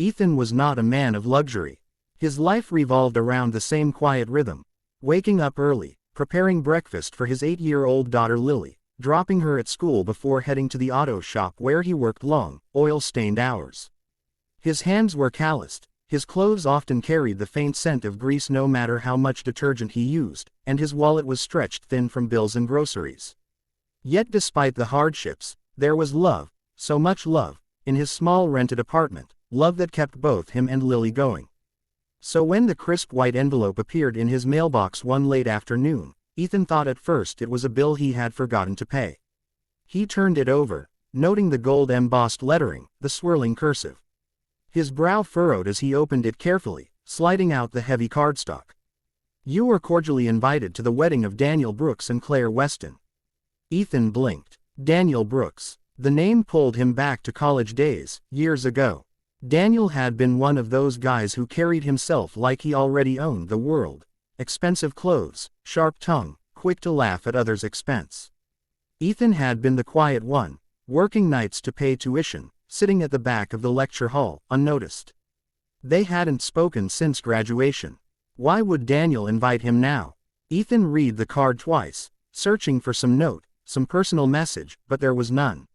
Ethan was not a man of luxury. His life revolved around the same quiet rhythm. Waking up early, preparing breakfast for his 8-year-old daughter Lily, dropping her at school before heading to the auto shop where he worked long, oil-stained hours. His hands were calloused, his clothes often carried the faint scent of grease no matter how much detergent he used, and his wallet was stretched thin from bills and groceries. Yet despite the hardships, there was love, so much love, in his small rented apartment, love that kept both him and Lily going. So when the crisp white envelope appeared in his mailbox one late afternoon, Ethan thought at first it was a bill he had forgotten to pay. He turned it over, noting the gold embossed lettering, the swirling cursive. His brow furrowed as he opened it carefully, sliding out the heavy cardstock. You were cordially invited to the wedding of Daniel Brooks and Claire Weston. Ethan blinked. Daniel Brooks. The name pulled him back to college days, years ago. Daniel had been one of those guys who carried himself like he already owned the world. Expensive clothes, sharp tongue, quick to laugh at others' expense. Ethan had been the quiet one, working nights to pay tuition, sitting at the back of the lecture hall, unnoticed. They hadn't spoken since graduation. Why would Daniel invite him now? Ethan read the card twice, searching for some note, some personal message, but there was none.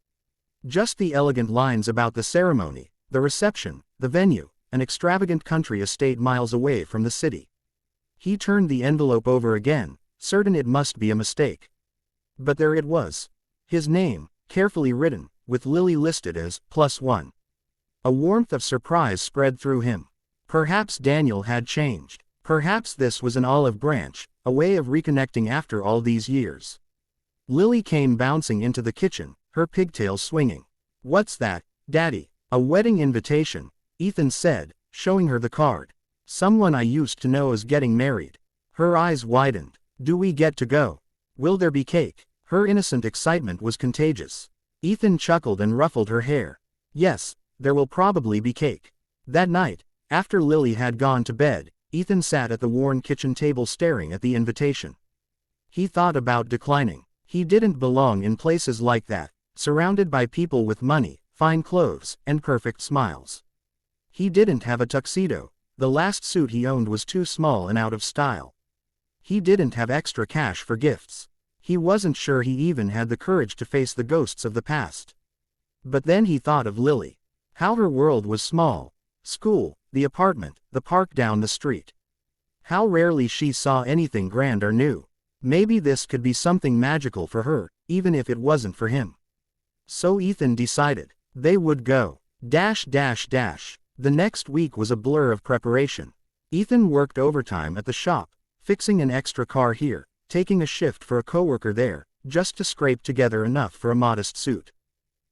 Just the elegant lines about the ceremony, the reception, the venue, an extravagant country estate miles away from the city. He turned the envelope over again, certain it must be a mistake. But there it was. His name, carefully written, with Lily listed as +1. A warmth of surprise spread through him. Perhaps Daniel had changed. Perhaps this was an olive branch, a way of reconnecting after all these years. Lily came bouncing into the kitchen, her pigtails swinging. What's that, Daddy? A wedding invitation, Ethan said, showing her the card. Someone I used to know is getting married. Her eyes widened. Do we get to go? Will there be cake? Her innocent excitement was contagious. Ethan chuckled and ruffled her hair. Yes, there will probably be cake. That night, after Lily had gone to bed, Ethan sat at the worn kitchen table staring at the invitation. He thought about declining. He didn't belong in places like that, surrounded by people with money, fine clothes, and perfect smiles. He didn't have a tuxedo. The last suit he owned was too small and out of style. He didn't have extra cash for gifts. He wasn't sure he even had the courage to face the ghosts of the past. But then he thought of Lily. How her world was small. School, the apartment, the park down the street. How rarely she saw anything grand or new. Maybe this could be something magical for her, even if it wasn't for him. So Ethan decided. They would go. The next week was a blur of preparation. Ethan worked overtime at the shop, fixing an extra car here, taking a shift for a coworker there, just to scrape together enough for a modest suit.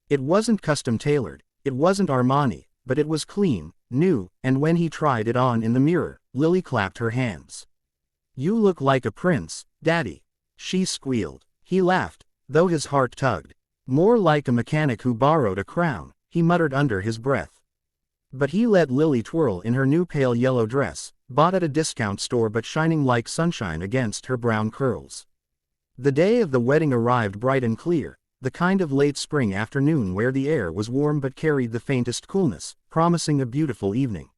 It wasn't custom tailored, it wasn't Armani, but it was clean, new, and when he tried it on in the mirror, Lily clapped her hands. You look like a prince, Daddy. She squealed. He laughed, though his heart tugged. More like a mechanic who borrowed a crown, he muttered under his breath. But he let Lily twirl in her new pale yellow dress, bought at a discount store but shining like sunshine against her brown curls. The day of the wedding arrived bright and clear, the kind of late spring afternoon where the air was warm but carried the faintest coolness, promising a beautiful evening.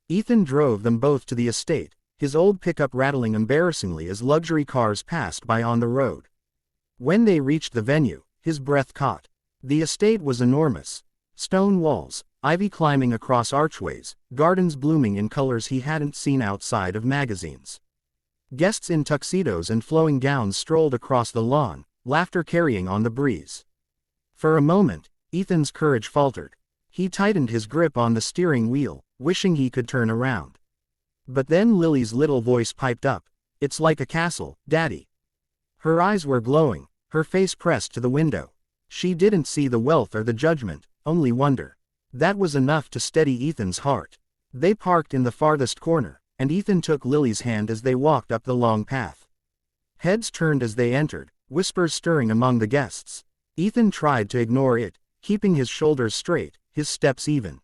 Ethan drove them both to the estate, his old pickup rattling embarrassingly as luxury cars passed by on the road. When they reached the venue, his breath caught. The estate was enormous. Stone walls, ivy climbing across archways, gardens blooming in colors he hadn't seen outside of magazines. Guests in tuxedos and flowing gowns strolled across the lawn, laughter carrying on the breeze. For a moment, Ethan's courage faltered. He tightened his grip on the steering wheel, wishing he could turn around. But then Lily's little voice piped up. It's like a castle, Daddy. Her eyes were glowing, her face pressed to the window. She didn't see the wealth or the judgment, only wonder. That was enough to steady Ethan's heart. They parked in the farthest corner, and Ethan took Lily's hand as they walked up the long path. Heads turned as they entered, whispers stirring among the guests. Ethan tried to ignore it, keeping his shoulders straight, his steps even.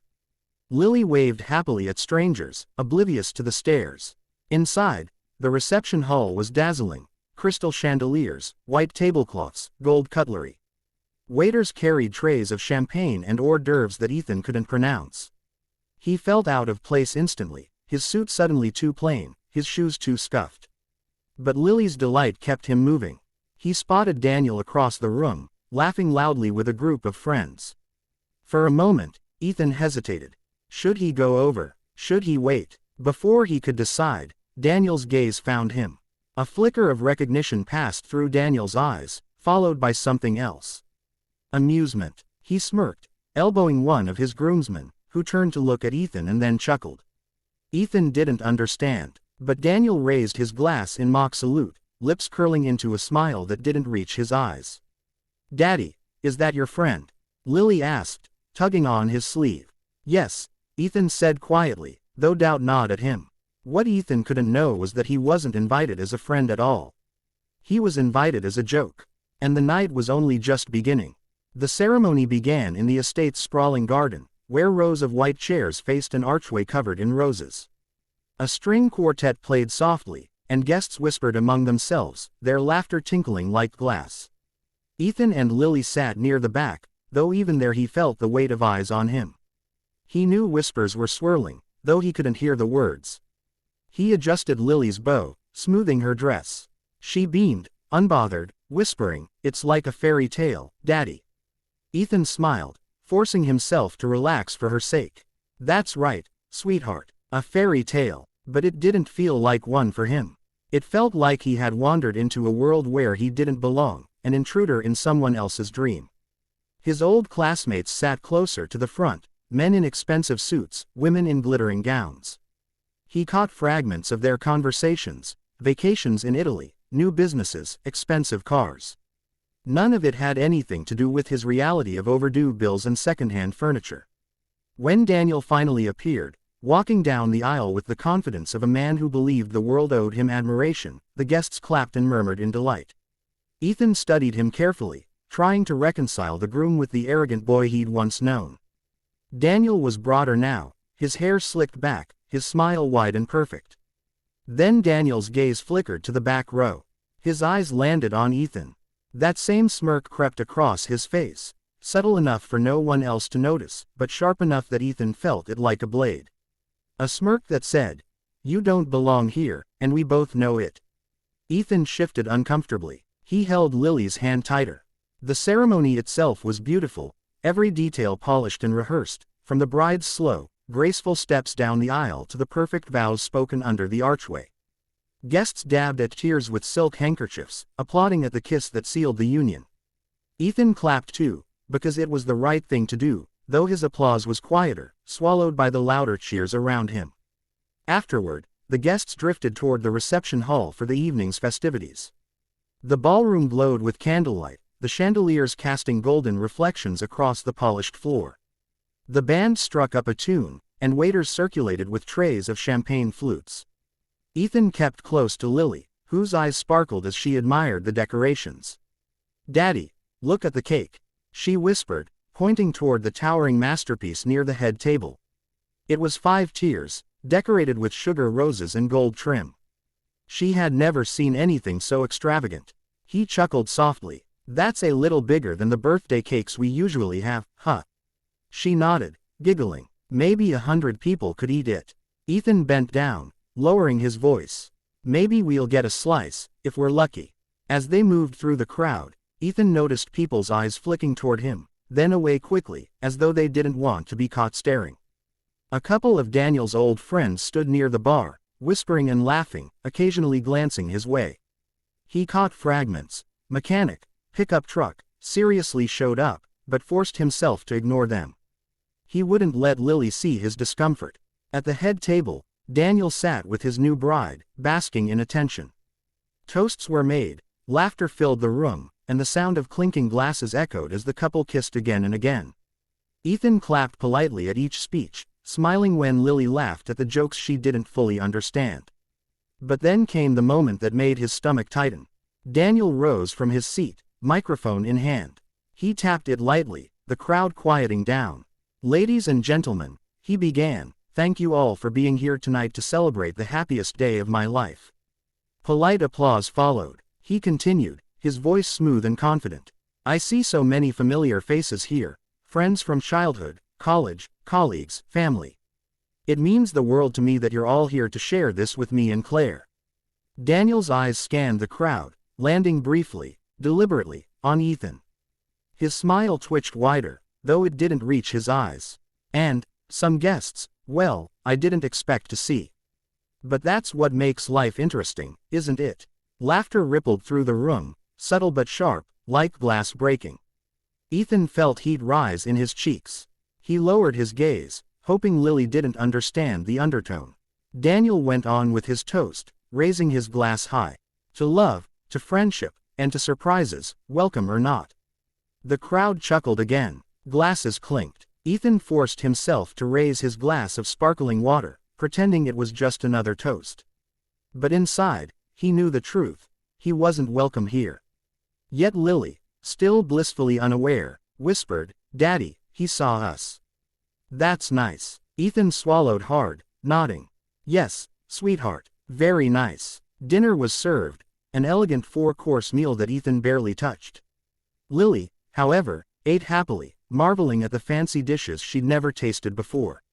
Lily waved happily at strangers, oblivious to the stares. Inside, the reception hall was dazzling. Crystal chandeliers, white tablecloths, gold cutlery. Waiters carried trays of champagne and hors d'oeuvres that Ethan couldn't pronounce. He felt out of place instantly, his suit suddenly too plain, his shoes too scuffed. But Lily's delight kept him moving. He spotted Daniel across the room, laughing loudly with a group of friends. For a moment, Ethan hesitated. Should he go over? Should he wait? Before he could decide, Daniel's gaze found him. A flicker of recognition passed through Daniel's eyes, followed by something else. Amusement. He smirked, elbowing one of his groomsmen, who turned to look at Ethan and then chuckled. Ethan didn't understand, but Daniel raised his glass in mock salute, lips curling into a smile that didn't reach his eyes. "Daddy, is that your friend?" Lily asked, tugging on his sleeve. "Yes," Ethan said quietly, though doubt gnawed at him. What Ethan couldn't know was that he wasn't invited as a friend at all. He was invited as a joke. And the night was only just beginning. The ceremony began in the estate's sprawling garden, where rows of white chairs faced an archway covered in roses. A string quartet played softly, and guests whispered among themselves, their laughter tinkling like glass. Ethan and Lily sat near the back, though even there he felt the weight of eyes on him. He knew whispers were swirling, though he couldn't hear the words. He adjusted Lily's bow, smoothing her dress. She beamed, unbothered, whispering, "It's like a fairy tale, Daddy." Ethan smiled, forcing himself to relax for her sake. "That's right, sweetheart, a fairy tale," but it didn't feel like one for him. It felt like he had wandered into a world where he didn't belong, an intruder in someone else's dream. His old classmates sat closer to the front, men in expensive suits, women in glittering gowns. He caught fragments of their conversations, vacations in Italy, new businesses, expensive cars. None of it had anything to do with his reality of overdue bills and secondhand furniture. When Daniel finally appeared, walking down the aisle with the confidence of a man who believed the world owed him admiration, the guests clapped and murmured in delight. Ethan studied him carefully, trying to reconcile the groom with the arrogant boy he'd once known. Daniel was broader now, his hair slicked back, his smile wide and perfect. Then Daniel's gaze flickered to the back row. His eyes landed on Ethan. That same smirk crept across his face, subtle enough for no one else to notice, but sharp enough that Ethan felt it like a blade. A smirk that said, "You don't belong here, and we both know it." Ethan shifted uncomfortably. He held Lily's hand tighter. The ceremony itself was beautiful, every detail polished and rehearsed, from the bride's slow, graceful steps down the aisle to the perfect vows spoken under the archway. Guests dabbed at tears with silk handkerchiefs, applauding at the kiss that sealed the union. Ethan clapped too, because it was the right thing to do, though his applause was quieter, swallowed by the louder cheers around him. Afterward, the guests drifted toward the reception hall for the evening's festivities. The ballroom glowed with candlelight, the chandeliers casting golden reflections across the polished floor. The band struck up a tune, and waiters circulated with trays of champagne flutes. Ethan kept close to Lily, whose eyes sparkled as she admired the decorations. "Daddy, look at the cake," she whispered, pointing toward the towering masterpiece near the head table. It was 5 tiers, decorated with sugar roses and gold trim. She had never seen anything so extravagant. He chuckled softly. "That's a little bigger than the birthday cakes we usually have, huh?" She nodded, giggling. "Maybe 100 people could eat it." Ethan bent down, lowering his voice. "Maybe we'll get a slice, if we're lucky." As they moved through the crowd, Ethan noticed people's eyes flicking toward him, then away quickly, as though they didn't want to be caught staring. A couple of Daniel's old friends stood near the bar, whispering and laughing, occasionally glancing his way. He caught fragments. Mechanic, pickup truck, seriously showed up, but forced himself to ignore them. He wouldn't let Lily see his discomfort. At the head table, Daniel sat with his new bride, basking in attention. Toasts were made, laughter filled the room, and the sound of clinking glasses echoed as the couple kissed again and again. Ethan clapped politely at each speech, smiling when Lily laughed at the jokes she didn't fully understand. But then came the moment that made his stomach tighten. Daniel rose from his seat, microphone in hand. He tapped it lightly, the crowd quieting down. "Ladies and gentlemen," he began, "thank you all for being here tonight to celebrate the happiest day of my life." Polite applause followed. He continued, his voice smooth and confident. "I see so many familiar faces here, friends from childhood, college, colleagues, family. It means the world to me that you're all here to share this with me and Claire. Daniel's eyes scanned the crowd, landing briefly, deliberately, on Ethan. His smile twitched wider, though it didn't reach his eyes. And, some guests, well, I didn't expect to see. But that's what makes life interesting, isn't it? Laughter rippled through the room, subtle but sharp, like glass breaking. Ethan felt heat rise in his cheeks. He lowered his gaze, hoping Lily didn't understand the undertone. Daniel went on with his toast, raising his glass high. To love, to friendship, and to surprises, welcome or not. The crowd chuckled again. Glasses clinked. Ethan forced himself to raise his glass of sparkling water, pretending it was just another toast. But inside, he knew the truth. He wasn't welcome here. Yet Lily, still blissfully unaware, whispered, "Daddy, he saw us." "That's nice." Ethan swallowed hard, nodding. "Yes, sweetheart, very nice." Dinner was served, an elegant 4-course meal that Ethan barely touched. Lily, however, ate happily, marveling at the fancy dishes she'd never tasted before.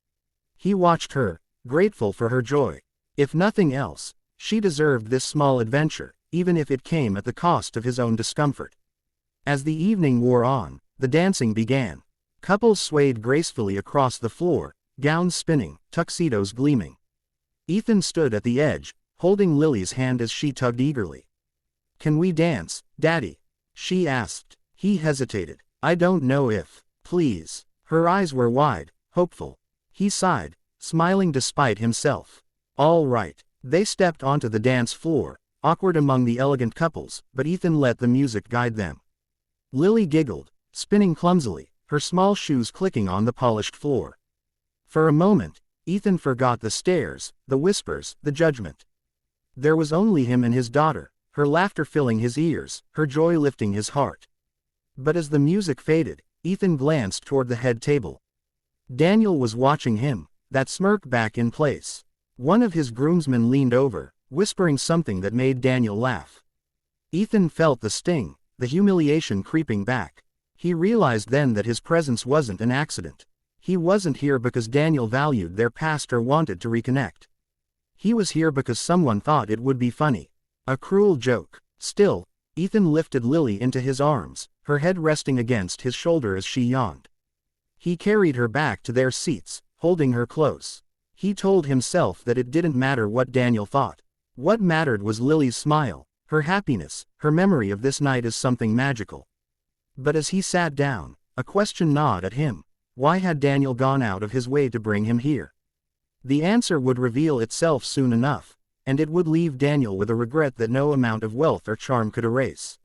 He watched her, grateful for her joy. If nothing else, she deserved this small adventure, even if it came at the cost of his own discomfort. As the evening wore on, the dancing began. Couples swayed gracefully across the floor, gowns spinning, tuxedos gleaming. Ethan stood at the edge, holding Lily's hand as she tugged eagerly. "Can we dance, Daddy?" she asked. He hesitated. "I don't know if, please." Her eyes were wide, hopeful. He sighed, smiling despite himself. "All right." They stepped onto the dance floor, awkward among the elegant couples, but Ethan let the music guide them. Lily giggled, spinning clumsily, her small shoes clicking on the polished floor. For a moment, Ethan forgot the stares, the whispers, the judgment. There was only him and his daughter, her laughter filling his ears, her joy lifting his heart. But as the music faded, Ethan glanced toward the head table. Daniel was watching him, that smirk back in place. One of his groomsmen leaned over, whispering something that made Daniel laugh. Ethan felt the sting, the humiliation creeping back. He realized then that his presence wasn't an accident. He wasn't here because Daniel valued their past or wanted to reconnect. He was here because someone thought it would be funny. A cruel joke. Still, Ethan lifted Lily into his arms, her head resting against his shoulder as she yawned. He carried her back to their seats, holding her close. He told himself that it didn't matter what Daniel thought. What mattered was Lily's smile, her happiness, her memory of this night as something magical. But as he sat down, a question gnawed at him. Why had Daniel gone out of his way to bring him here? The answer would reveal itself soon enough, and it would leave Daniel with a regret that no amount of wealth or charm could erase.